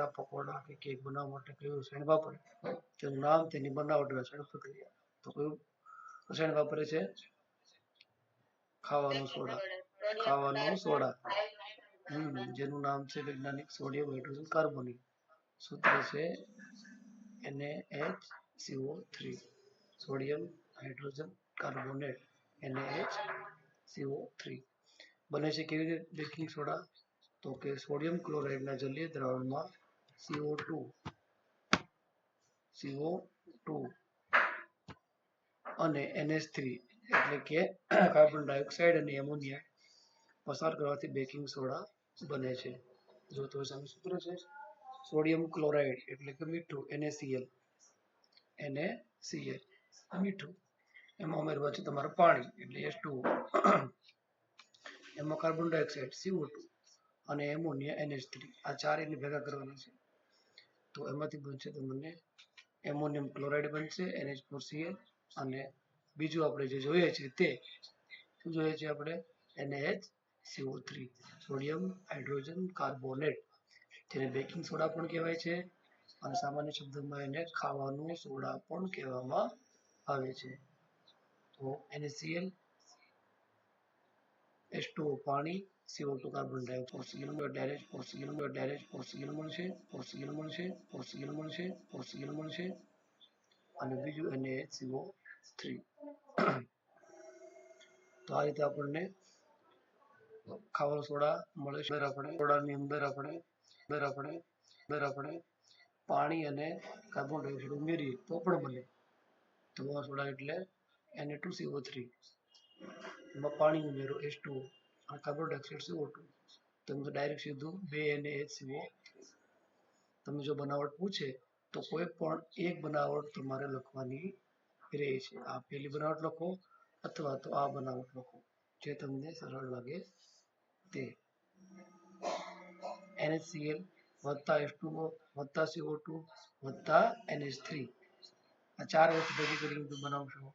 પરોઠા પકોડા કે કેક બનાવવા માટે કયું રસાયણ વાપરે તેનું નામ તેની બનાવટ રસાયણ પ્રક્રિયા તો કયું રસાયણ વાપરે છે ખાવાનું સોડા જેનું નામ છે વૈજ્ઞાનિક સોડિયમ હાઇડ્રોજન કાર્બોનેટ સૂત્ર છે NaHCO3 sodium hydrogen carbonate NaHCO3 બને છે કેવી રીતે બેકિંગ સોડા તો કે સોડિયમ ક્લોરાઇડના જલીય દ્રાવણમાં CO2 અને NH3 એટલે કે કાર્બન ડાયોક્સાઇડ અને એમોનિયા પસાર કરવાથી બેકિંગ સોડા બને છે જો તો સામે સૂત્ર છે સોડિયમ ક્લોરાઇડ એટલે કે મીઠું NaCl મીઠું એમાં ઉમેરવા છે તમારું પાણી એટલે H2O એમાં કાર્બન ડાયોક્સાઇડ CO2 અને એમોનિયા NH3 આ ચાર એને ભેગા કરવાના છે તો એમાંથી બનશે તમને એમોનિયમ ક્લોરાઇડ બનશે NH4Cl અને બીજું આપણે જે જોઈએ છે તે શું જોઈએ છે આપણે NaHCO3 સોડિયમ હાઇડ્રોજન કાર્બોનેટ જેને બેકિંગ સોડા પણ કહેવાય છે અને સામાન્ય શબ્દોમાં એને ખાવાનું સોડા પણ કહેવામાં આવે છે તો NaCl H2O પાણી CO2 કાર્બન ડાયોક્સાઇડ મળશે અને બીજું NaHCO3 તો આ રીતે આપણને ખાવાનો સોડા મળે છે આપણે સોડાની અંદર આપણે પાણી અને કાર્બન ડાયોક્સાઇડ ઉમેરીએ તો પણ બને તો આ સોડા એટલે Na2CO3 એમાં પાણી ઉમેરો H2O અને કાર્બન ડાયોક્સાઇડ CO2 તમે તો ડાયરેક્ટ સીધું 2 NaHCO તમે જો બનાવટ પૂછે તો કોઈ પણ એક બનાવટ તમારે લખવાની રહે છે આ પહેલી બનાવટ લખો અથવા તો આ બનાવટ લખો જે તમને સરળ લાગે તે NaCl વત્તા H2O વત્તા CO2 વત્તા NH3 આ ચાર વસ્તુ ભેગી કરીને બનાવશો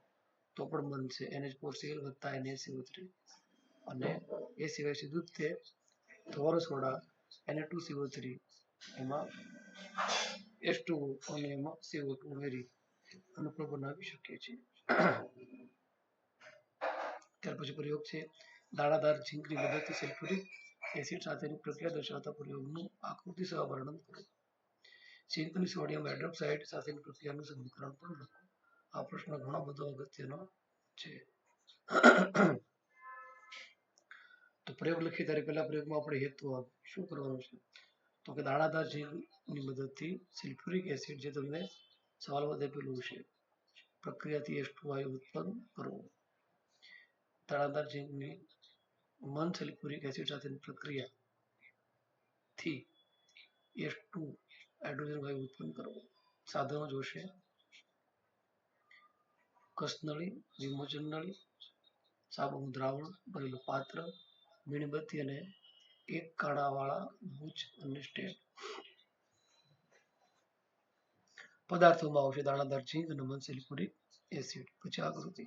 તો પણ બનશે NH4Cl વત્તા NaCO3 અને એ સિવાય સીધું જ તે ધોર સોડા Na2CO3 એમાં H2O અને એમાં CO2 ઉમેરી અને પણ બનાવી શકીએ છીએ ત્યાર પછી પ્રયોગ છે દાણાદાર ઝીંકની મદદથી સલ્ફ્યુરિક એસિડ સાથેની પ્રક્રિયા દર્શાવતા પ્રયોગનું આકૃતિ સહ વર્ણન કરો ઝીંકની સોડિયમ હાઇડ્રોક્સાઇડ સાથેની પ્રક્રિયાનું સમીકરણ પણ લખો આ પ્રશ્ન ઘણો બધો અગત્યનો છે તો પ્રયોગ લખીએ ત્યારે પહેલા પ્રયોગમાં આપણે હેતુ શું કરવાનું છે તો કે દાણાદાર ઝીંકની મદદથી સલ્ફ્યુરિક એસિડ જે તમને સવાલમાં આપેલું છે પ્રક્રિયાથી H2 વાયુ ઉત્પન્ન કરવું દાણાદાર ઝીંકની મન સલ્ફ્યુરિક એસિડ સાથેની પ્રક્રિયાથી H2 હાઇડ્રોજન વાયુ ઉત્પન્ન કરવો સાધનો જોશે કસનળી વિમોચન નળી સાબુનું દ્રાવણ ભરેલું પાત્ર મીણબત્તી અને એક કાણાવાળા બુચ અને સ્ટેન્ડ પદાર્થોમાં આવશે દાણાદાર ઝીંક અને મન સલ્ફ્યુરિક એસિડ પછી આકૃતિ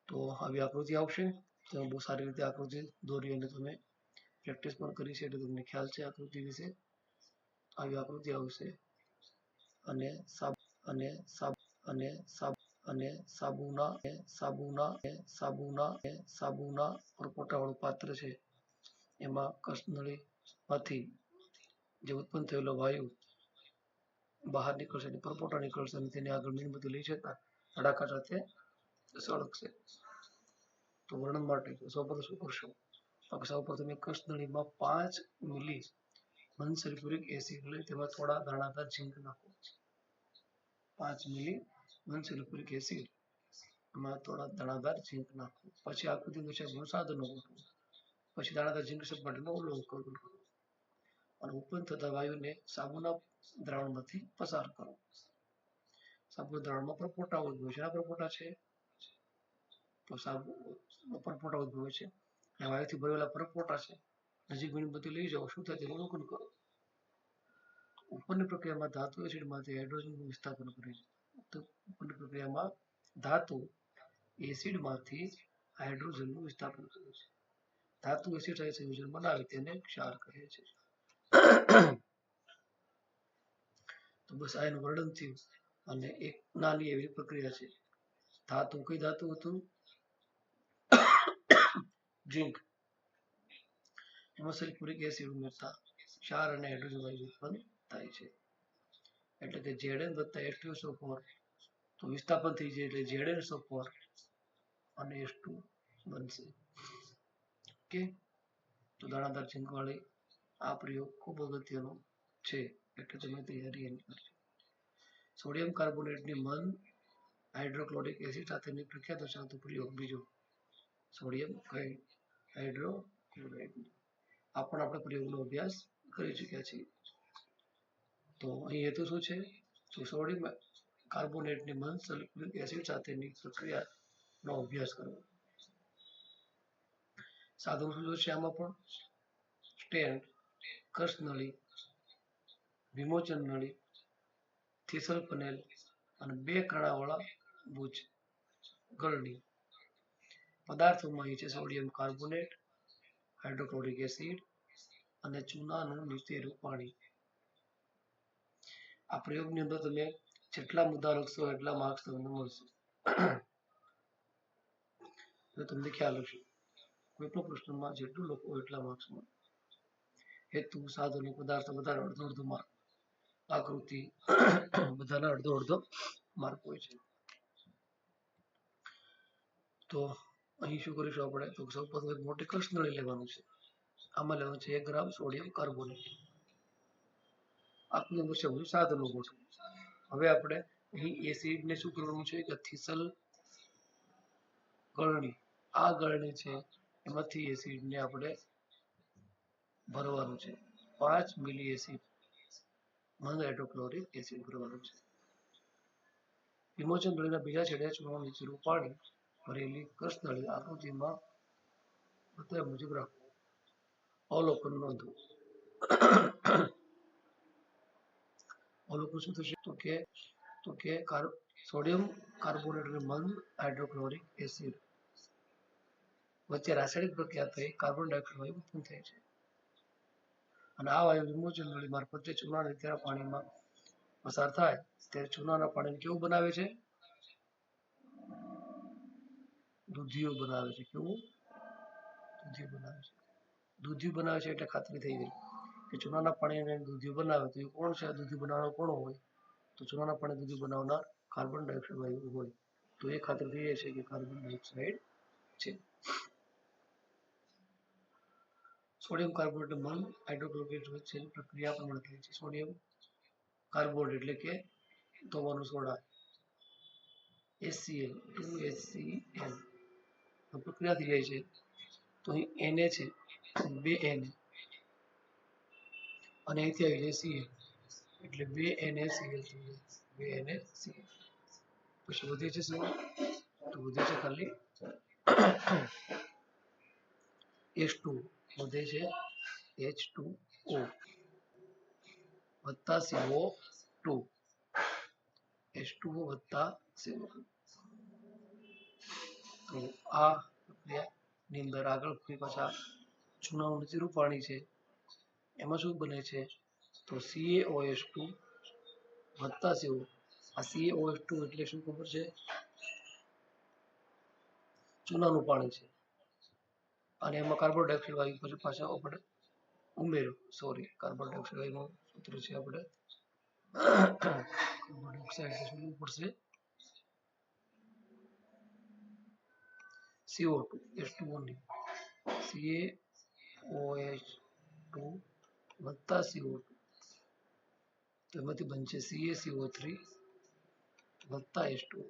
તો આવી આકૃતિ આવશે તમે બહુ સારી રીતે આકૃતિ દોરી અને તમે પ્રેક્ટિસ પણ કરી છે એટલે તમને ખ્યાલ છે આકૃતિ વિશે આવી આકૃતિ આવશે અને સાબુના પરપોટાવાળું પાત્ર છે એમાં કસનળીમાંથી જે ઉત્પન્ન થયેલો વાયુ બહાર નીકળશે અને પરપોટા નીકળશે અને તેની આગળ મીણબત્તી લઈ જતા ધડાકા સાથે સળગશે તો વર્ણન માટે સૌપ્રથમ શું કરશો સૌપ્રથમ કસનળીમાં 5 મિલી મન સલ્ફ્યુરિક એસિડ લઈ તેમાં થોડા દાણાદાર ઝીંક નાખો 5 મિલી મન સલ્ફ્યુરિક એસિડ એમાં થોડા દાણાદાર ઝીંક નાખો પછી આકૃતિ મુજબ સાધનો ગોઠવો પછી દાણાદાર ઝીંક સપાટીનો અવલોકન કરો અને ઉત્પન્ન થતા વાયુને સાબુના દ્રાવણમાંથી પસાર કરો સાબુના દ્રાવણમાં પરપોટા ઉદ્ભવે છે આ પરપોટા છે તો સાબુ પરપોટા ઉદ્ભવે છે અને વાયુથી ભરેલા પરપોટા છે નજીક મીણબત્તી લઈ જાઓ શું થાય તેનું અવલોકન કરો ઉપરની પ્રક્રિયામાં ધાતુ એસિડમાંથી હાઇડ્રોજનનું વિસ્થાપન કરે છે તો ઉપરની પ્રક્રિયામાં ધાતુ એસિડમાંથી હાઇડ્રોજનનું વિસ્થાપન કરે છે ધાતુ એસિડ સાથે સંયોજન બનાવે તેને ક્ષાર કહે છે તો બસ આ એનું વર્ણન થયું. અને એક નાની એવી પ્રક્રિયા છે. ધાતુ કઈ ધાતુ હતું? ઝીંક. એમાં સલ્ફ્યુરિક એસિડ ઉમેરતા ક્ષાર અને હાઇડ્રોજન વાયુ ઉત્પન્ન થાય છે. એટલે કે Zn વત્તા H2SO4 તો વિસ્થાપન થઈ જાય એટલે ZnSO4 અને H2 બનશે. ઓકે, તો દાણાદાર ઝીંક વાળી આ પ્રયોગ ખૂબ અગત્યનો છે, એટલે તમે તૈયારી એની કરજો. સોડિયમ કાર્બોનેટની મંદ હાઇડ્રોક્લોરિક એસિડ સાથેની પ્રખ્યાત દર્શાવતો પ્રયોગ બીજો, સોડિયમ હાઇડ્રોક્લોરાઇડ. આ પણ આપણે પ્રયોગનો અભ્યાસ કરી ચૂક્યા છીએ. તો અહીં હેતુ શું છે? તો સોડિયમ કાર્બોનેટની મંદ સલ્ફ્યુરિક એસિડ સાથેની પ્રક્રિયાનો અભ્યાસ કરવો. સાધનો શું છે આમાં પણ? સ્ટેન્ડ, કર્સ નળી, વિમોચન નળી, થીસલ પનેલ અને 2 કણાવાળા બુચ ગળણી. પદાર્થોમાં અહીં છે સોડિયમ કાર્બોનેટ, હાઇડ્રોક્લોરિક એસિડ અને ચૂનાનું નીચેરું પાણી. આ પ્રયોગની અંદર તમે જેટલા મુદ્દા લખશો એટલા માર્ક્સ તમને મળશે. તમને ખ્યાલ હશે, કોઈ પણ પ્રશ્નમાં જેટલું લખો એટલા માર્ક્સ મળે. હેતુ, સાધનો, પદાર્થો બધા અડધો અડધો માર્ક, આકૃતિ બધાના અડધો અડધો માર્ક હોય છે. તો અહીં શું કરીશું આપણે? તો સૌ પ્રથમ એક મોટી કર્સ નળી લેવાનું છે. આમાં લેવાનું છે 1 ગ્રામ સોડિયમ કાર્બોનેટ. આટલું છે બધું સાધનો ગોઠવું. હવે આપણે અહીં એસિડને શું કરવાનું છે કે થીસલ ગળણી, આ ગળણી છે એમાંથી એસિડને આપણે ભરવાનું છે. 5 મિલી એસિડ મંદ હાઇડ્રોક્લોરિક એસિડ ભરવાનું છે. વિમોચન નળીના બીજા છેડે ચૂનાનું નીચેનું પાણી ભરેલી કર્સ નળી આકૃતિમાં બતાવ્યા મુજબ રાખવું. અવલોકન નોંધવું. અવલોકન શું થશે? તો કે સોડિયમ કાર્બોનેટ અને મંદ હાઇડ્રોક્લોરિક એસિડ વચ્ચે રાસાયણિક પ્રક્રિયા થઈ કાર્બન ડાયોક્સાઇડ વાયુ ઉત્પન્ન થાય છે. અને આ વાયુ વિમોચન નળી મારફતે ચૂનાના નીચેના પાણીમાં પસાર થાય ત્યારે ચૂનાના પાણીને કેવું બનાવે છે? દૂધિયું બનાવે છે. કેવું? દૂધિયું બનાવે છે. દૂધિયું બનાવે છે એટલે ખાતરી થઈ ગઈ કે ચૂનાના પાણીને દૂધિયું બનાવે તો એ કોણ છે? દૂધિયું બનાવનાર કોણ હોય? તો ચૂનાના પાણી દૂધિયું બનાવનાર કાર્બન ડાયોક્સાઇડ વાયુ હોય. તો એ ખાતરી થઈ જાય છે કે કાર્બન ડાયોક્સાઇડ છે. સોડિયમ કાર્બોનેટ મંદ હાઇડ્રોક્લોરિક એસિડ વચ્ચેની પ્રક્રિયા પ્રમાણે થાય છે. સોડિયમ કાર્બોનેટ એટલે કે ધોવાનું સોડા, HCl 2HCl પ્રક્રિયા થઈ જાય છે. તો અહીં Na છે, 2 Na અને અહીંથી આવી જાય Cl એટલે 2 NaCl થઈ જાય. 2 NaCl પછી વધે છે શું? તો વધે છે ખાલી H2, વધે છે H2O વત્તા CO2, H2O વત્તા CO2. તો આ પ્રક્રિયાની અંદર આગળ ફરી પાછા ચૂનાનું નીચેનું પાણી છે એમાં શું બને છે? તો CaOH2 વત્તા CO. આ CaOH2 એટલે શું ખબર છે? ચૂનાનું પાણી છે અને એમાં કાર્બન ડાયોક્સાઇડ વાયુ પછી પાછા આપણે ઉમેરો. સોરી, કાર્બન ડાયોક્સાઇડ વાયુનું સૂત્ર છે આપણે કાર્બન ડાયોક્સાઇડ શું લેવું પડશે? CO2 H2O ની CaOH2 વત્તા CO2 તો એમાંથી બનશે CaCO3 વત્તા H2O.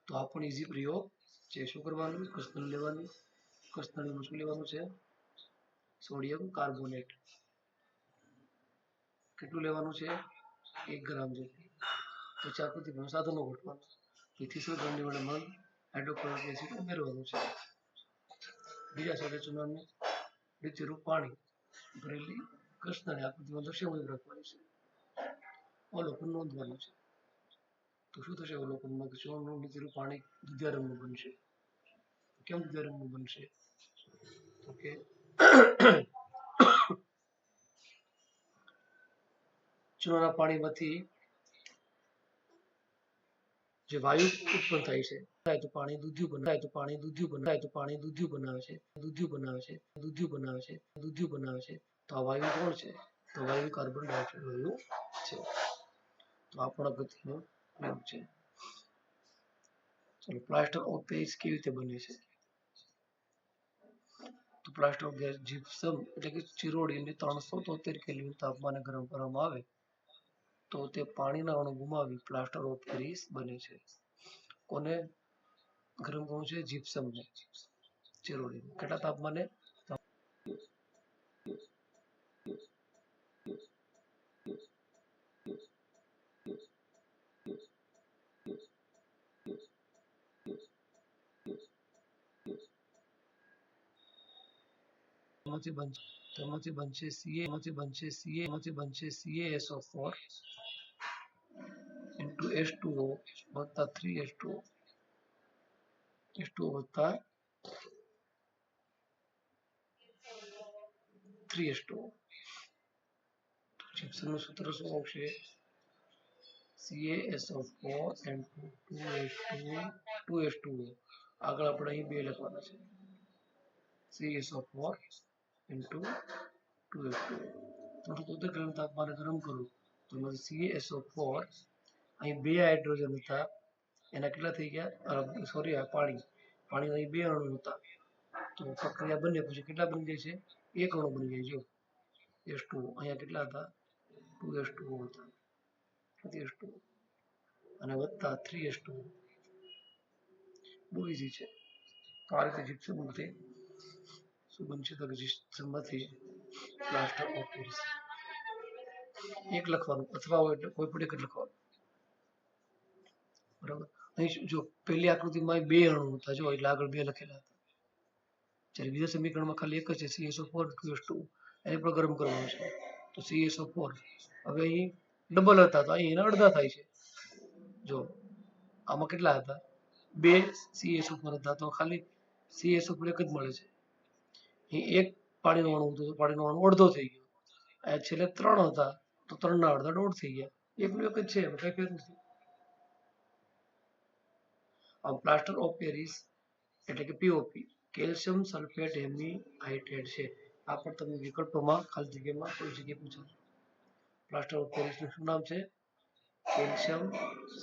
તો આ પણ ઈઝી પ્રયોગ છે. શું કરવાનું? કર્સ નળી લેવાની. કર્સ નળીમાં શું લેવાનું છે? Sodium carbonate. કેટલું લેવાનું છે? 1 ગ્રામ જેટલું. પછી આકૃતિમાં સાધનો ગોઠવવાનું. થીસલ ગળણી વડે મંદ હાઇડ્રોક્લોરિક એસિડ ઉમેરવાનું છે. બીજા છેડે ચૂનાનું નીચેનું પાણી ભરેલી કર્સ નળી આકૃતિમાં દર્શાવ્યા મુજબ રાખવાની છે. અવલોકન નોંધવાનું છે. તો શું થશે અવલોકનમાં? કે ચૂનાનું નીચેનું પાણી દુધિયા રંગનું બનશે. કેમ દુધિયા રંગનું બનશે? તો કે ચૂનાના પાણીમાંથી જે વાયુ ઉત્પન્ન થાય છે તો પાણી દૂધિયું બનાવે તો પાણી દૂધિયું બનાવે તો પાણી દૂધિયું બનાવે છે દૂધિયું બનાવે છે દૂધિયું બનાવે છે દૂધિયું બનાવે છે તો આ વાયુ કોણ છે તો વાયુ કાર્બન ડાયોક્સાઇડ વાયુ છે તો આ પણ અગત્યનો નિયમ છે ચલો પ્લાસ્ટર ઓફ પેરિસ કેવી રીતે બને છે તો પ્લાસ્ટર ઓફ જીપ્સમ એટલે કે ચિરોડીને 373 કેલ્વિન તાપમાને ગરમ કરવામાં આવે તો તે પાણીના અણુ ગુમાવી પ્લાસ્ટર ઓફ પેરિસ બને છે કોને ગરમ કરવું છે જીપ્સમને ચિરોડી કેટલા તાપમાને તેમાંથી બનશે CaSO4 into H2O વત્તા 3H2O વત્તા 3H2O જીપ્સમનું સૂત્ર શું આવશે CaSO4 into 2H2O આગળ આપણે અહીં 2 લખવાના છે CaSO4 into 2H2O થોડું કેલ્વિન તાપમાને ગરમ કરું તો CaSO4 અહીં 2 હાઇડ્રોજન હતા એના કેટલા થઈ ગયા સોરી આ પાણી અહીં 2 અણુ હતા તો પ્રક્રિયા બને પછી કેટલા બની જાય છે એક અણુ બની જાય જો H2O અહીંયા કેટલા હતા 2H2O હતા H2O અને વત્તા 3H2O બહુ ઈઝી છે તો આ રીતે જીપ્સમમાંથી શું બનશે તો જીપ્સમમાંથી પ્લાસ્ટર ઓફ પેરિસ એક લખવાનું અથવા હોય એટલે કોઈ પણ એક લખવાનું બરાબર અહીં જો પહેલી આકૃતિમાં 2 અણુ હતા જો એટલે આગળ 2 લખેલા હતા જ્યારે બીજા સમીકરણમાં ખાલી એક જ છે CaSO4 2H2O એને પણ ગરમ કરવાનું છે તો CaSO4 હવે અહીં ડબલ હતા તો અહીં એના અડધા થાય છે જો આમાં કેટલા હતા 2 CaSO4 હતા તો ખાલી CaSO4 એક જ મળે છે અહીં એક પાણીનો અણુ હતો તો પાણીનો અણુ અડધો થઈ ગયો આ છેલ્લે 3 હતા તો 3 ના અડધા દોઢ થઈ ગયા એકનું એક જ છે કઈ ફેર નથી આ પ્લાસ્ટર ઓફ પેરિસ એટલે કે POP કેલ્શિયમ સલ્ફેટ હેમીહાઇડ્રેટ છે આ પણ તમે વિકલ્પોમાં ખાલી જગ્યામાં કોઈ જગ્યાએ પૂછાશે પ્લાસ્ટર ઓફ પેરિસનું શું નામ છે કેલ્શિયમ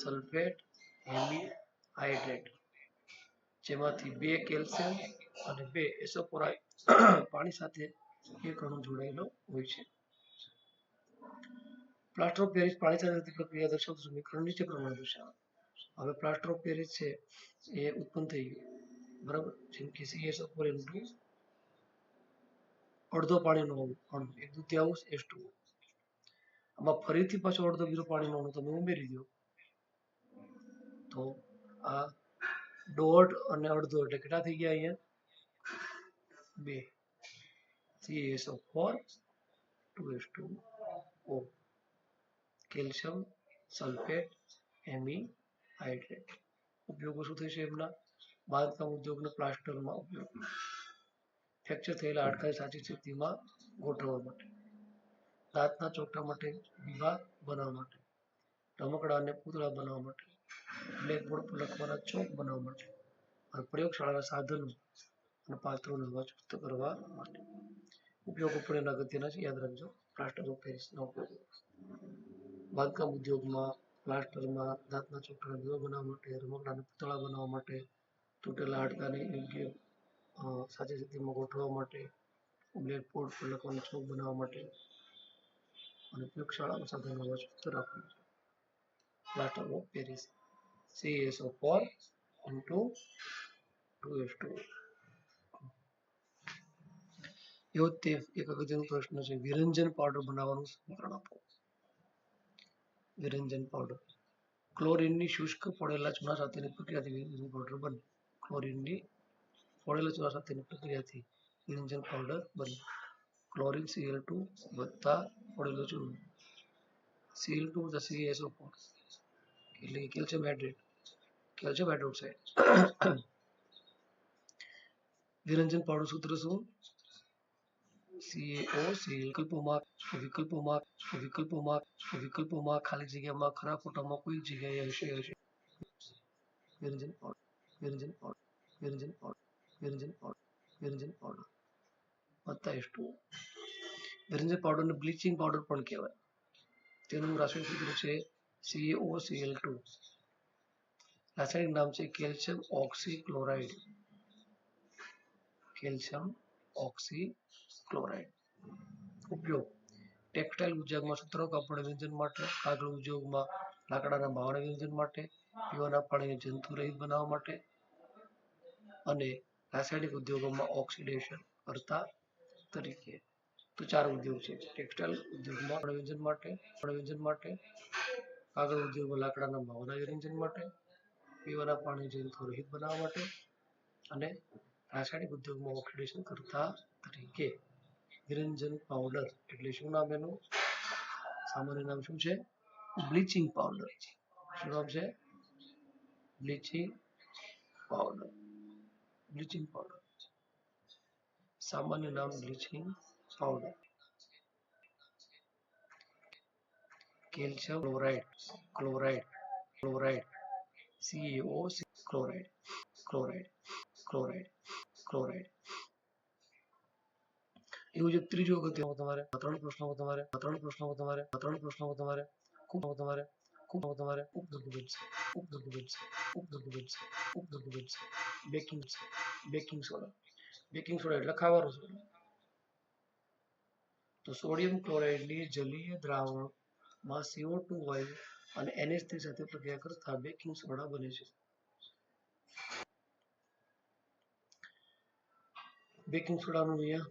સલ્ફેટ હેમીહાઇડ્રેટ જેમાંથી 2 કેલ્શિયમ અને 2 SO4 પાણી સાથે એક અણુ જોડાયેલો હોય છે પ્લાસ્ટર ઓફ પેરિસ પાણી સાથે થતી પ્રક્રિયા દર્શાવતું સમીકરણ નીચે પ્રમાણે દર્શાવે હવે પ્લાસ્ટર ઓફ પેરિસ છે એ ઉત્પન્ન થઈ ગયું બરાબર જેમ કે CaSO4 into અડધો પાણીનો અણુ 1/2 H2O આમાં ફરીથી પાછો અડધો બીજો પાણીનો અણુ તમે ઉમેરી દો તો આ દોઢ અને અડધો એટલે કેટલા થઈ ગયા અહીંયા 2 CaSO4 2H2O કેલ્શિયમ સલ્ફેટ હેમીહાઇડ્રેટ ઉપયોગો શું થશે એમના બાંધકામ ઉદ્યોગના પ્લાસ્ટરમાં ઉપયોગ ફ્રેક્ચર થયેલા હાડકાને સાચી સ્થિતિમાં ગોઠવવા માટે દાંતના ચોકઠા માટે દીવા બનાવવા માટે રમકડા અને પૂતળા બનાવવા માટે બ્લેકબોર્ડ પર લખવાના ચોક બનાવવા માટે અને પ્રયોગશાળાના સાધનો અને પાત્રોને અવાજયુક્ત કરવા માટે ઉપયોગો પણ એના અગત્યના છે યાદ રાખજો પ્લાસ્ટર ઓફ પેરિસના ઉપયોગો બાંધકામ ઉદ્યોગમાં પ્લાસ્ટરમાં દાંતના ચોકઠાના દીવા બનાવવા માટે રમકડા અને પૂતળા બનાવવા માટે તૂટેલા હાડકાને યોગ્ય સાચી સ્થિતિમાં ગોઠવવા માટે બ્લેકબોર્ડ પર લખવાનું ચોક બનાવવા માટે અને પ્રયોગશાળાના સાધનો અવાજયુક્ત રાખવા માટે plaster of Paris CaSO4 into 2H2O એવો તે એક અગત્યનો પ્રશ્ન છે વિરંજન પાવડર બનાવવાનું સમીકરણ આપો વિરંજન પાવડર ક્લોરીનની શુષ્ક ફોડેલા ચૂના સાથેની પ્રક્રિયાથી વિરંજન પાવડર બને ક્લોરીનની ફોડેલા ચૂના સાથેની પ્રક્રિયાથી વિરંજન પાવડર બને ક્લોરીન Cl2 વત્તા ફોડેલું ચૂનું Cl2 વત્તા CaSO4 એટલે કે કેલ્શિયમ હાઇડ્રોક્સાઇડ વિરંજન પાવડર સૂત્ર શું વિકલ્પોમાં ખાલી જગ્યામાં ખરા ખોટામાં કોઈ જગ્યાએ હશે વ્યંજન પાવડર વ્યંજન પાવડર વ્યંજન પાવડર ને બ્લીચિંગ પાવડર પણ કહેવાય. તેનું રાસાયણિક સૂત્ર છે CaOCl2. રાસાયણિક નામ છે કેલ્શિયમ ઓક્સીક્લોરાઇડ. ઉપયોગ ટેક્સટાઇલ ઉદ્યોગમાં સુતરાઉ કાપડ વ્યંજન માટે, કાગળ ઉદ્યોગમાં લાકડાના માવાના વ્યંજન માટે, પીવાના પાણીને જંતુ રહિત બનાવવા માટે અને રાસાયણિક ઉદ્યોગોમાં ઓક્સિડેશન કરતા તરીકે. તો 4 ઉદ્યોગ છે. ટેક્સટાઇલ ઉદ્યોગમાં વ્યંજન માટે, કાગળ ઉદ્યોગમાં લાકડાના માવાના વ્યંજન માટે, પીવાના પાણી જંતુ રહિત બનાવવા માટે અને રાસાયણિક ઉદ્યોગમાં ઓક્સિડેશન કરતા તરીકે. નિરંજન પાવડર એટલે શું નામ એનું? સામાન્ય નામ શું છે? Bleaching powder. શું નામ છે? Bleaching powder. સામાન્ય નામ bleaching powder. Calcium chloride CaOC chloride. એવું જે ત્રીજો અગત્યનો તમારે 3 પ્રશ્નો તમારે ખૂબ ઉપયોગી બનશે. બેકિંગ સોડા એટલે ખાવાનો સોડા. તો સોડિયમ ક્લોરાઇડની જલીય દ્રાવણમાં CO2 વાયુ અને NH3 સાથે પ્રક્રિયા કરતા બેકિંગ સોડા બને છે. બેકિંગ સોડાનું અહીંયા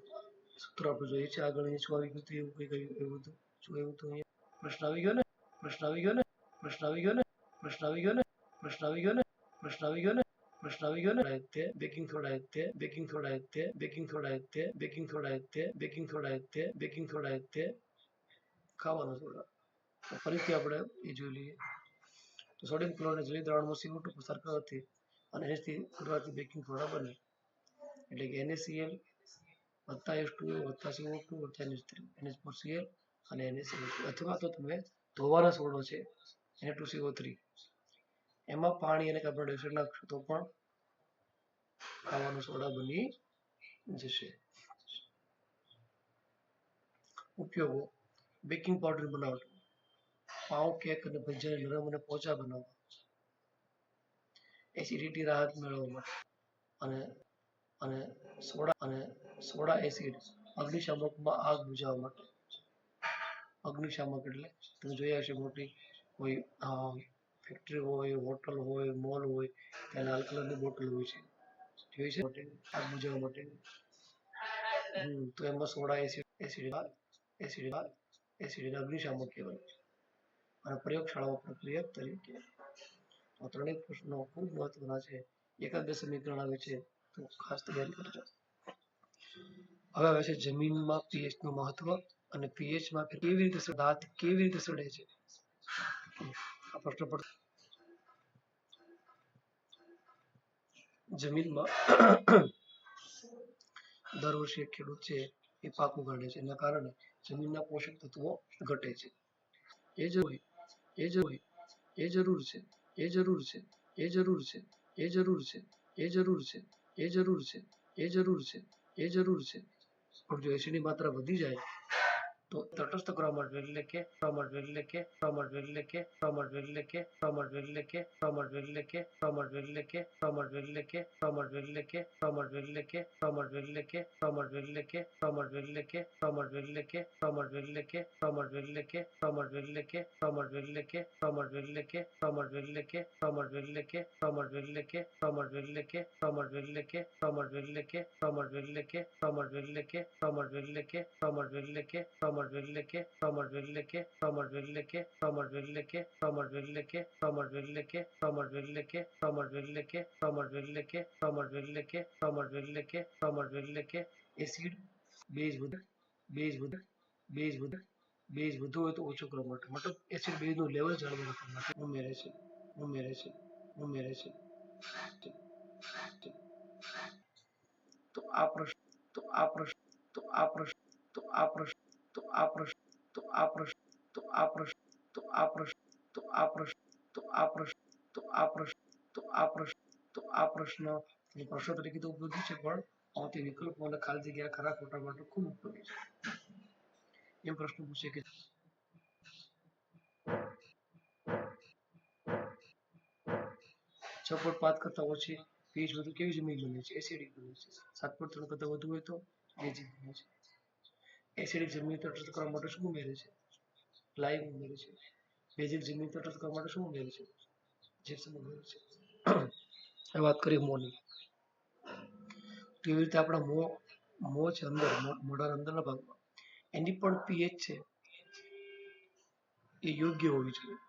સૂત્ર આપણે જોઈએ છે. આગળ અહીં શું આવી ગયું એવું કંઈક એવું હતું. શું એવું હતું અહીંયા? પ્રશ્ન આવી ગયો ને? બેકિંગ સોડા ખાવાનો સોડા. તો ફરીથી આપણે એ જોઈ લઈએ. તો સોડિયમ ક્લોરાઇડ જલીય દ્રાવણમાં CO2 પસાર કરવાથી અને NH3 કરવાથી બેકિંગ સોડા બને. એટલે કે NaCl વત્તા H2O વત્તા CO2 વત્તા NH4Cl અને NaCl. અથવા તો તમે ધોવાના સોડો છે Na2CO3 એમાં પાણી અને કાર્બન ડાયોક્સાઇડ નાખશો તો પણ ખાવાનો સોડા બની જશે. ઉપયોગો બેકિંગ પાવડર બનાવટ, પાઉં, કેક અને ભજીયાને નરમ અને પોચા બનાવવા, એસિડિટી રાહત મેળવવા માટે અને સોડા એસિડ અગ્નિશામકમાં આગ બુઝાવવા માટે. અગ્નિશામક એટલે તમે જોયા હશે મોટી કોઈ ફેક્ટરી હોય, હોટલ હોય, મોલ હોય ત્યાં લાલ કલરની બોટલ હોય છે. જોઈ છે આગ બુઝાવવા માટે. તો એમાં સોડા એસિડ અગ્નિશામક કહેવાય અને પ્રયોગશાળામાં પ્રક્રિયક તરીકે. તો ત્રણેય પ્રશ્નો ખૂબ મહત્વના છે. એકાદ સમીકરણ આવે છે તો ખાસ તૈયારી કરજો. હવે આવે છે જમીનમાં pH નું મહત્વ અને pH માં કેવી રીતે સડે છે. આ પ્રશ્ન પર જમીનમાં દર વર્ષે ખેડૂત છે એ પાક ઉગાડે છે. એના કારણે જમીનના પોષક તત્વો ઘટે છે. એ જરૂર છે. પણ જો એસિડની માત્રા વધી જાય તો તટસ્થ કરવા માટે એટલે કે એસિડ બેઝ વધુ હોય તો ઓછું કરવા માટે મતલબ એસિડ બેઝ નું લેવલ જાળવી રાખવા માટે ઉમેરે છે. તો આ પ્રશ્ન તો આ પ્રશ્ન તો આ પ્રશ્ન તો આ પ્રશ્ન તો આ પ્રશ્ન તો આ પ્રશ્ન તો આ પ્રશ્ન તો આ પ્રશ્ન તો આ પ્રશ્ન તો આ પ્રશ્ન તો આ પ્રશ્ન પ્રશ્ન તરીકે તો ઉપયોગી છે, પણ આવતી વિકલ્પો અને ખાલી જગ્યા ખરા ખોટા માટે ખૂબ ઉપયોગી છે. એમ પ્રશ્ન પૂછે કે છ પોઈન્ટ પાંચ કરતા ઓછી પીએચ વધુ કેવી જમીન બને છે? એસિડિક બને છે. 7.3 કરતા વધુ હોય તો બેઝિક બને છે. એસિડિક જમીન તટસ્થ કરવા માટે શું ઉમેરે છે? લાઇમ ઉમેરે છે. બેઝિક જમીન તટસ્થ કરવા માટે શું ઉમેરે છે? જીપ્સમ ઉમેરે છે. હવે વાત કરીએ મોની. કેવી રીતે આપણા મોં છે અંદર મોઢાના અંદરના ભાગમાં, એની પણ પીએચ છે એ યોગ્ય હોવી જોઈએ.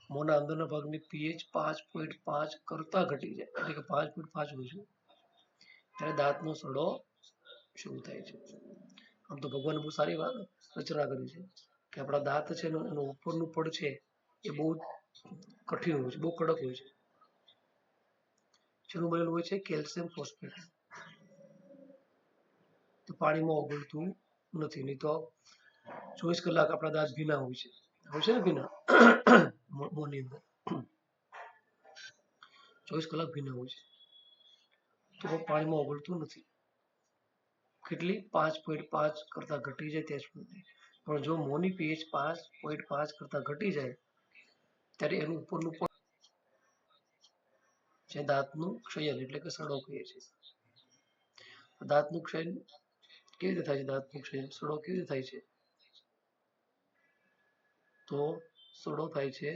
મોંના અંદરના ભાગની પીએચ 5.5 કરતા ઘટી જાય, એટલે કે 5.5 હોય છે, ત્યારે દાંતનો સડો શરૂ થાય છે. આમ તો ભગવાને બહુ સારી વાત રચના કરી છે કે આપણા દાંત છે એનું ઉપરનું પડ છે એ બહુ કઠિન હોય છે, બહુ કડક હોય છે. શેનું બનેલું હોય છે? Calcium phosphate. તો પાણીમાં ઓગળતું નથી, નહીં તો 24 કલાક આપણા દાંત ભીના હોય છે ને ભીના મોંની અંદર 24 કલાક ભીના હોય છે, તો પાણીમાં ઓગળતું નથી. કેટલી? 5.5 કરતા ઘટી જાય ત્યાં સુધી. પણ જો મોંની પીએચ 5.5 કરતા ઘટી જાય ત્યારે એનું ઉપરનું પણ જે દાંતનું ક્ષયન એટલે કે સડો કહીએ છીએ. દાંતનું ક્ષયન કેવી રીતે થાય છે? દાંતનું ક્ષયન સડો કેવી રીતે થાય છે? તો સડો થાય છે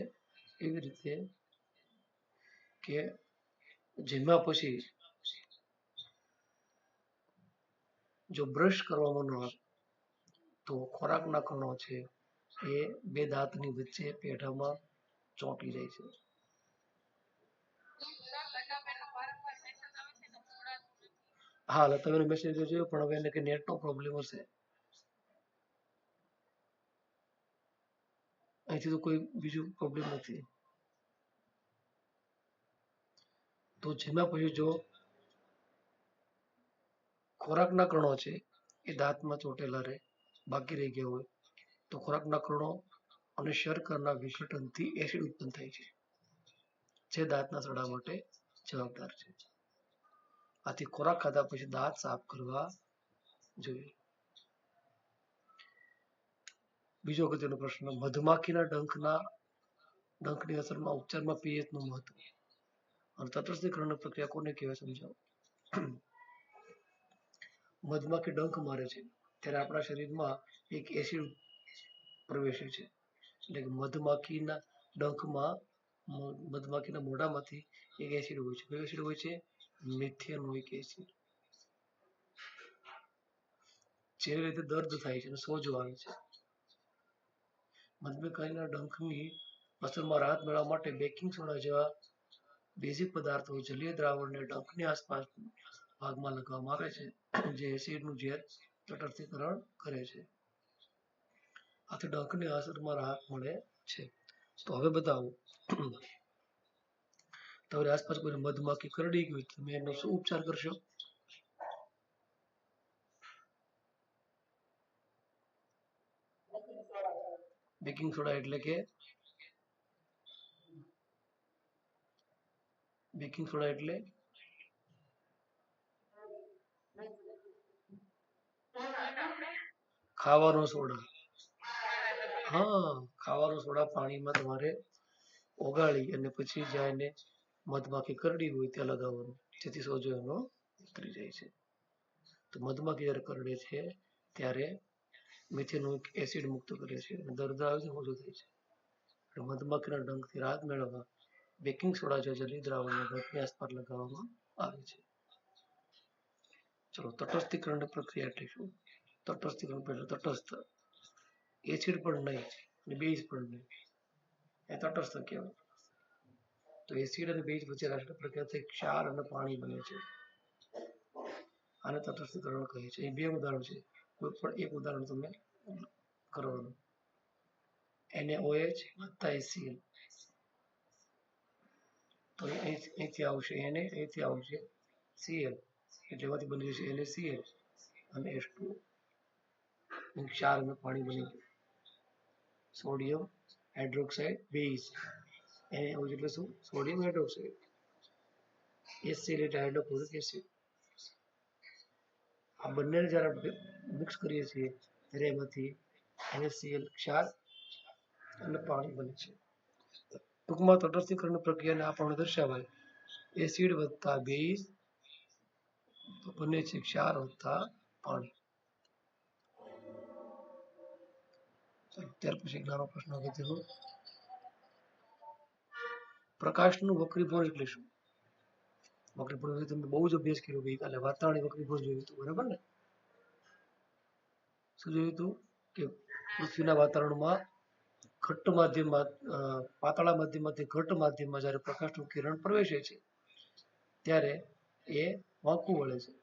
એવી રીતે કે જમ્યા પછી જો બ્રશ કરવામાં ન આવે તો ખોરાકના કણો છે એ બે દાંતની વચ્ચે પેઢામાં ચોંટી જાય છે. હા, લતાબેન મેસેજ જોયો, પણ હવે એને કે નેટનો પ્રોબ્લેમ હશે. અહીંથી તો કોઈ બીજું પ્રોબ્લેમ નથી. તો જેમાં પછી જો ખોરાકના કણો છે એ દાંતમાં ચોટેલા રહે, બાકી રહી ગયા હોય, તો ખોરાકના કણો અને શર્કરના વિઘટનથી એસિડ ઉત્પન્ન થાય છે, જે દાંતના સડા માટે જવાબદાર છે. આથી ખોરાક ખાધા પછી દાંત સાફ કરવા જોઈએ. બીજો અગત્યનો પ્રશ્ન, મધમાખીના ડંખની અસરમાં ઉપચારમાં પીએચ નું મહત્વ અને તટસ્થીકરણ પ્રક્રિયા કોને કહેવાય? સમજાવો. મધમાખી ડંખ મારે છે ત્યારે આપણા શરીરમાં એક એસિડ પ્રવેશે છે, એટલે કે મધમાખીના ડંખમાં મધમાખીના મોઢામાંથી એક એસિડ હોય છે. કયો એસિડ હોય છે? Methanoic acid. જે રીતે દર્દ થાય છે અને સોજો આવે છે, મધમાખીના ડંખની અસરમાં રાહત મેળવવા માટે બેકિંગ સોડા જેવા બેઝિક પદાર્થો જલીય દ્રાવણને ડંખની આસપાસ ભાગમાં લગાવવામાં આવે છે, જે એસિડનું ઝેર તટસ્થીકરણ કરે છે. આથી ડંખની અસરમાં રાહત મળે છે. તો હવે બતાવો, તમારી આસપાસ કોઈ મધમાખી કરડી ગઈ, તમે એનો શું ઉપચાર કરશો? બેકિંગ સોડા એટલે કે બેકિંગ સોડા એટલે ખાવાનો સોડા. હા, ખાવાનો સોડા પાણીમાં તમારે ઓગાળી અને પછી જ્યાં એને મધમાખી કરડી હોય ત્યાં લગાવવાનું, જેથી સોજો એનો ઉતરી જાય છે. તો મધમાખી જ્યારે કરડે છે ત્યારે મિથેનોઇક એસિડ મુક્ત કરે છે અને દર્દ આવે છે ઓછું થાય છે. મધમાખીના ડંખથી રાહત મેળવવા બેકિંગ સોડા જેવા જલીય દ્રાવણને ડંખની આસપાસ લગાવવામાં આવે છે. ચલો, તટસ્થીકરણ પ્રક્રિયા એટલે શું? તટસ્થીકરણ એટલે તટસ્થ, એસિડ પણ નહીં અને બેઝ પણ નહીં, એ તટસ્થ કહેવાય. તો એસિડ અને બેઝ વચ્ચે રાસાયણિક પ્રક્રિયાથી ક્ષાર અને પાણી બને છે, આને તટસ્થીકરણ કહે છે. અહીં બે ઉદાહરણ છે, કોઈ પણ એક ઉદાહરણ તમે કરવાનું. NaOH વત્તા HCl, તો અહીંથી આવશે Na, અહીંથી આવશે Cl, એટલે એમાંથી બની જશે NaCl અને H2O. ક્ષાર અને પાણી બની ગયું. સોડિયમ હાઇડ્રોક્સાઇડ બેઝ NaOH એટલે શું? Sodium hydroxide. HCl એટલે હાઇડ્રોક્લોરિક એસિડ. આ બંનેને જ્યારે આપણે મિક્સ કરીએ છીએ ત્યારે એમાંથી NaCl ક્ષાર અને પાણી બને છે. ટૂંકમાં તટસ્થીકરણ પ્રક્રિયાને આ પ્રમાણે દર્શાવાય: એસિડ વત્તા બેઝ બને છે ક્ષાર વત્તા પાણી. ત્યાર પછી નાનો પ્રશ્ન અગત્યનો, પ્રકાશનું વક્રીભવન એટલે શું? વક્રીભવન તમે બહુ જ અભ્યાસ કર્યો ગઈકાલે, વાતાવરણીય વક્રીભવન જોયું હતું, બરાબર ને? શું જોયું હતું કે પૃથ્વીના વાતાવરણમાં ઘટ્ટ માધ્યમમાં પાતળા માધ્યમમાંથી ઘટ્ટ માધ્યમમાં જ્યારે પ્રકાશનું કિરણ પ્રવેશે છે ત્યારે એ વાંકું વળે છે.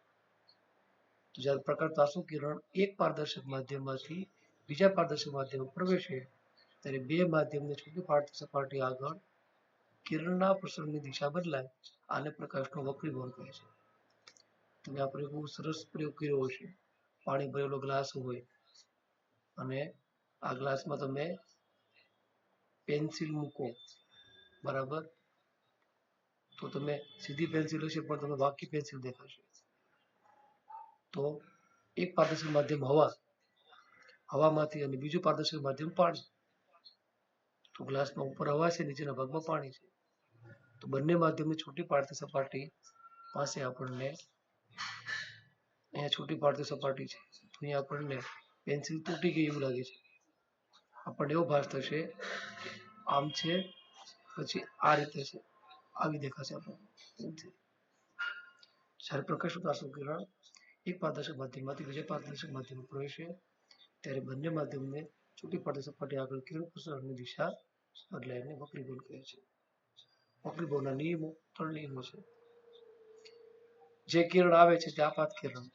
જ્યારે પ્રકાશ આસુ કિરણ એક પારદર્શક માધ્યમમાંથી બીજા પારદર્શક માધ્યમમાં પ્રવેશે ત્યારે બે માધ્યમની છૂટી પાડતી સપાટી આગળ કિરણના પ્રસરણની દિશા બદલાય. આને પ્રકાશનું વક્રીભવન કહે છે. તમે આપણે બહુ સરસ પ્રયોગ કર્યો હશે. પાણી ભરેલો ગ્લાસ હોય અને આ ગ્લાસમાં તમે પેન્સિલ મૂકો, બરાબર? તો તમે સીધી પેન્સિલ હશે પણ તમે વાંકી પેન્સિલ દેખાશે. તો એક પારદર્શક માધ્યમ હવામાંથી અને બીજું પારદર્શક માધ્યમ પાણી. તો ગ્લાસમાં ઉપર હવા છે, નીચેના ભાગમાં પાણી છે. તો બંને માધ્યમની છૂટી પાડતી સપાટી પાસે આપણને અહીંયા છૂટી પાડતી સપાટી છે, તો અહીંયા આપણને પેન્સિલ તૂટી ગઈ એવું લાગે છે. આપણને એવો ભાસ થશે કે આમ છે, પછી આ રીતે છે, આવી દેખાશે આપણને. જ્યારે પ્રકાશનું આસુ કિરણ એક પારદર્શક માધ્યમમાંથી બીજા પારદર્શક માધ્યમમાં પ્રવેશે ત્યારે બંને માધ્યમને છૂટી પાડતી સપાટી આગળ કિરણ પ્રસરણની દિશા બદલાય એને વક્રીભવન કહે છે. વક્રીભવનના નિયમો 3 નિયમો છે. જે કિરણ આવે છે તે આપાત કિરણ,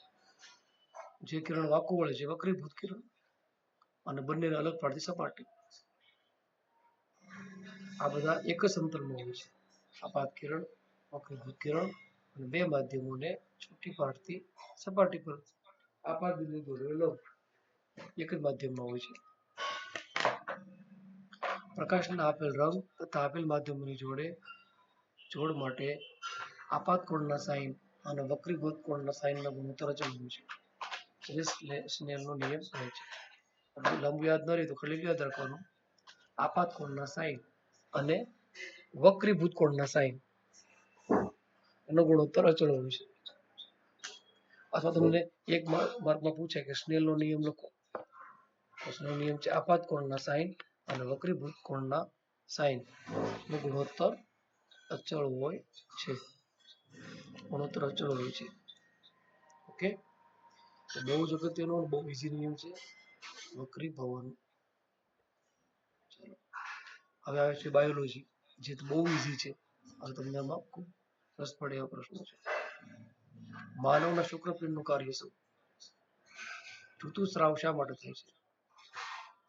જે કિરણ વાંકું વળે છે વક્રીભૂત કિરણ, અને બંનેને અલગ પાડતી સપાટી. આ બધા એક જ સમતલમાં હોય છે. આપાત કિરણ, વક્રીભૂત કિરણ અને બે માધ્યમોને છૂટી પાડતી સપાટી પર આપાત બિંદુ દોરેલો એક જ માધ્યમમાં હોય છે. પ્રકાશના આપેલ રંગ તથા આપેલ માધ્યમોની જોડ માટે આપાત કોણના સાઇન અને વક્રીભૂત કોણના સાઇનના ગુણોત્તર અચળ હોય છે. સ્નેલનો નિયમ કહે છે. લાંબુ યાદ ન રહે તો ખાલી યાદ રાખવાનું, આપાત કોણના સાઇન અને વક્રીભૂત કોણના સાઇન એનો ગુણોત્તર અચળ હોય છે. અથવા તમને એક માર્કમાં પૂછે કે સ્નેલનો નિયમ લખો, તો સ્નેલનો નિયમ છે આપાત કોણના સાઇન અને વક્રીભૂત કોણના સાઇન નો ગુણોત્તર અચળ હોય છે. ગુણોત્તર અચળ હોય છે. ઓકે, તો બહુ જ અગત્યનો બહુ ઈઝી નિયમ છે વક્રીભવન. હવે આવે છે બાયોલોજી, જે બહુ ઈઝી છે અને તમને આમાં ખૂબ રસ પડે એવો પ્રશ્ન છે. માનવના શુક્રપિંડનું કાર્ય શું? ઋતુસ્રાવ શા માટે થાય છે?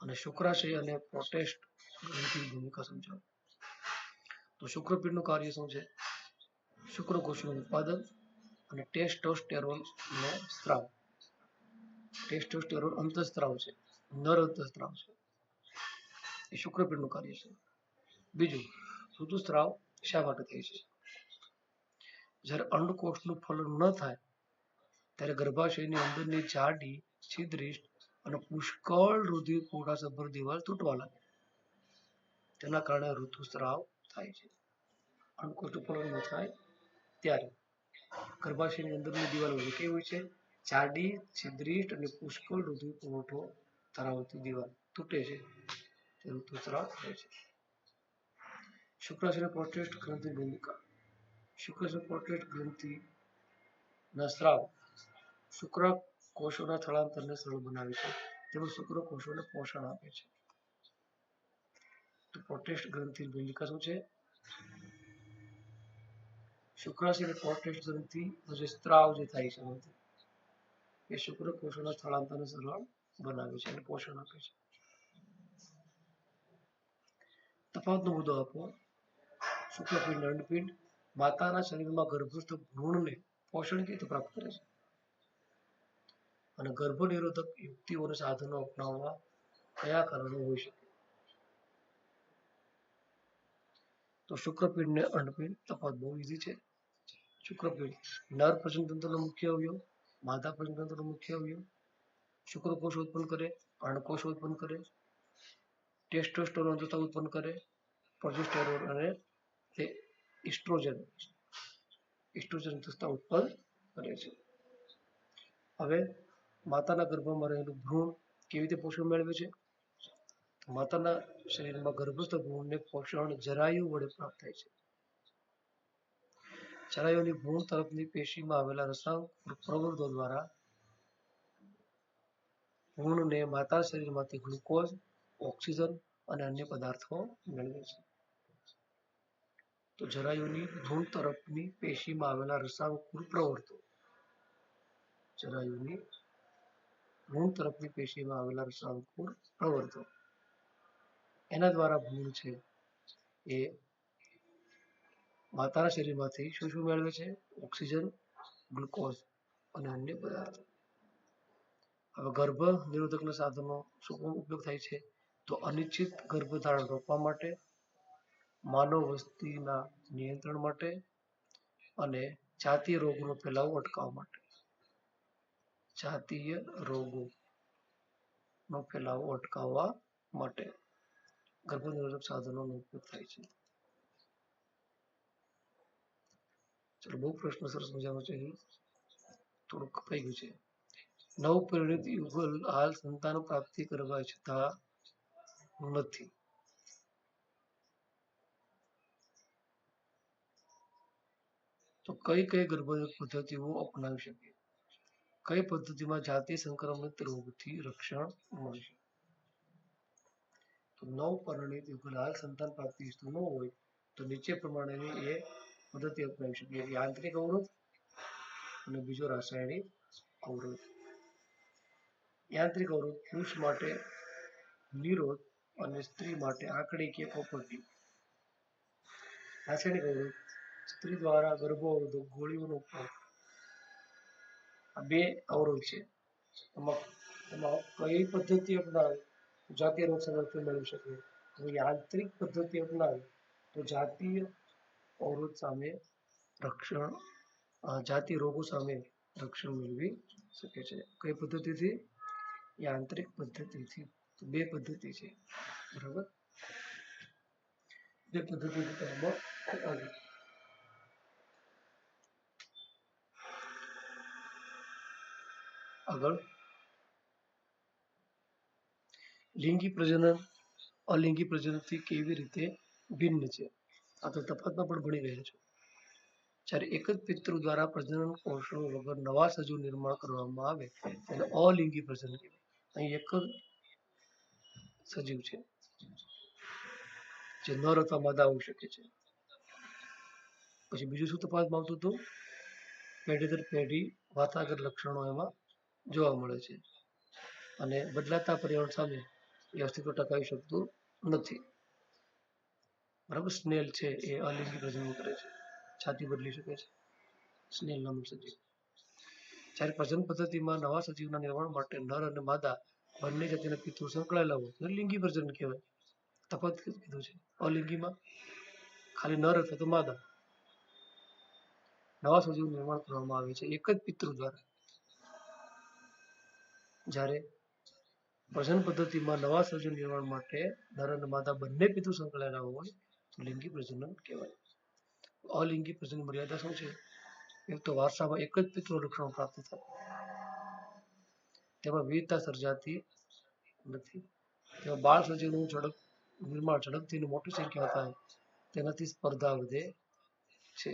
અને શુક્રાશય અને પ્રોસ્ટેટ ગ્રંથિની ભૂમિકા સમજાવો. તો શુક્રપિંડનું કાર્ય શું છે? શુક્રકોષનું ઉત્પાદન અને ટેસ્ટોસ્ટેરોનનો સ્ત્રાવ. ટેસ્ટોસ્ટેરોન અંતઃસ્ત્રાવ છે, નર અંતઃસ્ત્રાવ છે, એ શુક્રપિંડનું કાર્ય છે. બીજું, ઋતુસ્રાવ શા માટે થાય છે? જ્યારે અંડકોષનું ફલન ન થાય ત્યારે ગર્ભાશયની અંદરની જાડી, છિદ્રિષ્ટ અને પુષ્કળ રુધિરપૂર્ણાસભર દિવાલ તૂટવા લાગે. તેના કારણે ઋતુસ્રાવ થાય છે. અંડકોષનું ફલન ન થાય ત્યારે ગર્ભાશયની અંદરની દિવાલ કેવી હોય છે? જાડી, છિદ્રિષ્ટ અને પુષ્કળ રુધિર પુરવઠો ધરાવતી દિવાલ તૂટે છે, તે ઋતુસ્રાવ થાય છે. શુક્રાશય અને પ્રોસ્ટેટ ગ્રંથિની ભૂમિકા. શુક્રાશય પ્રોસ્ટેટ ગ્રંથિના સ્ત્રાવ શુક્રકોષોના સ્થળાંતરને સરળ બનાવે છે, તેમજ શુક્રકોષોને પોષણ આપે છે. તો પ્રોસ્ટેટ ગ્રંથિની ભૂમિકા શું છે? શુક્રાશય અને પ્રોસ્ટેટ ગ્રંથિનો જે સ્ત્રાવ જે થાય છે એ શુક્રકોષોના સ્થળાંતરને સરળ બનાવે છે અને પોષણ આપે છે. તફાવતનો મુદ્દો આપો. શુક્રપિંડ, અંડપિંડ માતાના શરીરમાં ગર્ભસ્થ ભ્રૂણને પોષણ કેવી રીતે પ્રાપ્ત કરે છે? અને ગર્ભનિરોધક યુક્તિઓ અને સાધનો અપનાવવા કયા કારણો હોઈ શકે? તો શુક્રપીંડ ને અંડપીંડ તફાવત બહુ ઈઝી છે. શુક્રપીંડ નર પ્રજનનતંત્રનો મુખ્ય અવયવ, માદા પ્રજનનતંત્રનો મુખ્ય અવયવ, શુક્રકોષ ઉત્પન્ન કરે, અંડકોષ ઉત્પન્ન કરે, ટેસ્ટોસ્ટેરોન તથા ઉત્પન્ન કરે, પ્રોજેસ્ટેરોન અને તે ઇસ્ટ્રોજન તથા ઉત્પન્ન કરે છે. હવે માતાના ગર્ભમાં રહેલું ભ્રૂણ કેવી રીતે પોષણ મેળવે છે? માતાના શરીરમાં ગર્ભસ્થ ભ્રૂણને પોષણ જરાયુ વડે પ્રાપ્ત થાય છે. જરાયુની ભ્રૂણ તરફની પેશીમાં આવેલા રસાંકુર પ્રવર્ધો દ્વારા ભ્રૂણને માતા શરીરમાંથી ગ્લુકોઝ, ઓક્સિજન અને અન્ય પદાર્થો મેળવે છે. તો જરાયુની ભ્રૂણ તરફની પેશીમાં આવેલા રસાંકુર પ્રવર્ધો, જરાયુની ભ્રૂણ તરફની પેશીમાં આવેલા રસાંકુર પ્રવર્ધો એના દ્વારા ભ્રૂણ છે એ માતાના શરીરમાંથી શું શું મેળવે છે? ઓક્સિજન, ગ્લુકોઝ અને અન્ય પદાર્થો. હવે ગર્ભ નિરોધકના સાધનો શું ઉપયોગ થાય છે? તો અનિશ્ચિત ગર્ભધારણ રોકવા માટે, માનવ વસ્તીના નિયંત્રણ માટે અને જાતીય રોગોનો ફેલાવો અટકાવવા માટે. જાતીય રોગોનો ફેલાવો અટકાવવા માટે ગર્ભનિરોધક સાધનોનો ઉપયોગ થાય છે. ચલો, બહુ પ્રશ્ન સરસ મજાનો છે, થોડુંક કપાઈ ગયું છે. નવપરિણીત યુગલ હાલ સંતાન પ્રાપ્તિ કરવા ઈચ્છતા નથી. તો કઈ કઈ ગર્ભનિરોધક પદ્ધતિઓ અપનાવી શકે? કઈ પદ્ધતિમાં જાતીય સંક્રમિત રોગથી રક્ષણ મળશે? તો નવપરિણીત યુગલ હાલ સંતાન પ્રાપ્તિ ઈચ્છતું ન હોય તો નીચે પ્રમાણેની એ પદ્ધતિ અપનાવી શકે. યાંત્રિક અવરોધ અને બીજો રાસાયણિક અવરોધ. યાંત્રિક અવરોધ પુરુષ માટે નિરોધ અને સ્ત્રી માટે આંકડી કે કોપરટી. રાસાયણિક અવરોધ સ્ત્રી દ્વારા ગર્ભ અવરોધક ગોળીઓનો ઉપયોગ. આ બે અવરોધ છે. એમાં કઈ પદ્ધતિ અપનાવે જાતીય રોગ સામે રક્ષણ મેળવી શકે? યાંત્રિક પદ્ધતિ અપનાવે તો જાતીય અવરોધ સામે રક્ષણ, જાતીય રોગો સામે રક્ષણ મેળવી શકે છે. કઈ પદ્ધતિથી? યાંત્રિક પદ્ધતિથી. બે પદ્ધતિ છે, બરાબર? બે પદ્ધતિ આગળ લિંગી પ્રજનન અલિંગી પ્રજનનથી કેવી રીતે ભિન્ન છે? આ તો તફાવતમાં પણ ભણી રહ્યા છો. જ્યારે એક જ પિતૃ દ્વારા પ્રજનન કોષો વગર નવા સજીવ નિર્માણ કરવામાં આવે તેને અલિંગી પ્રજનન કહેવાય. અહીં એક જ સજીવ છે જે નર અથવા માદા હોઈ શકે છે. પછી બીજું શું તફાવતમાં આવતું હતું? પેઢી દર પેઢી વારસાગત લક્ષણો એમાં જોવા મળે છે અને બદલાતા પર્યાવરણ સામે એ અસ્તિત્વ ટકાવી શકતું નથી. બરાબર? સ્નેલ છે એ અલિંગી પ્રજનન કરે છે, છાતી બદલી શકે છે, સ્નેલ નામનું સજીવ. જ્યારે પ્રજનન પદ્ધતિમાં નવા સજીવના નિર્માણ માટે નર અને માદા બંને જાતિના પિતૃ સંકળાયેલા હોય તો લિંગી પ્રજનન કહેવાય. તફાવત કીધું છે. અલિંગીમાં ખાલી નર અથવા તો માદા નવા સજીવ નિર્માણ કરવામાં આવે છે એક જ પિતૃ દ્વારા. જ્યારે પ્રજનન પદ્ધતિમાં નવા સજીવ નિર્માણ માટે નર અને માદા બંને પિતૃ સંકળાયેલા હોય તો લિંગી પ્રજનન કહેવાય. અલિંગી પ્રજનન મર્યાદા શું છે? એક તો વારસામાં એક જ પિતૃ લક્ષણો પ્રાપ્ત થાય, તેમાં વિવિધતા સર્જાતી નથી, તેમાં બાળ સજીવનું નિર્માણ ઝડપથી મોટી સંખ્યા થાય તેનાથી સ્પર્ધા વધે છે.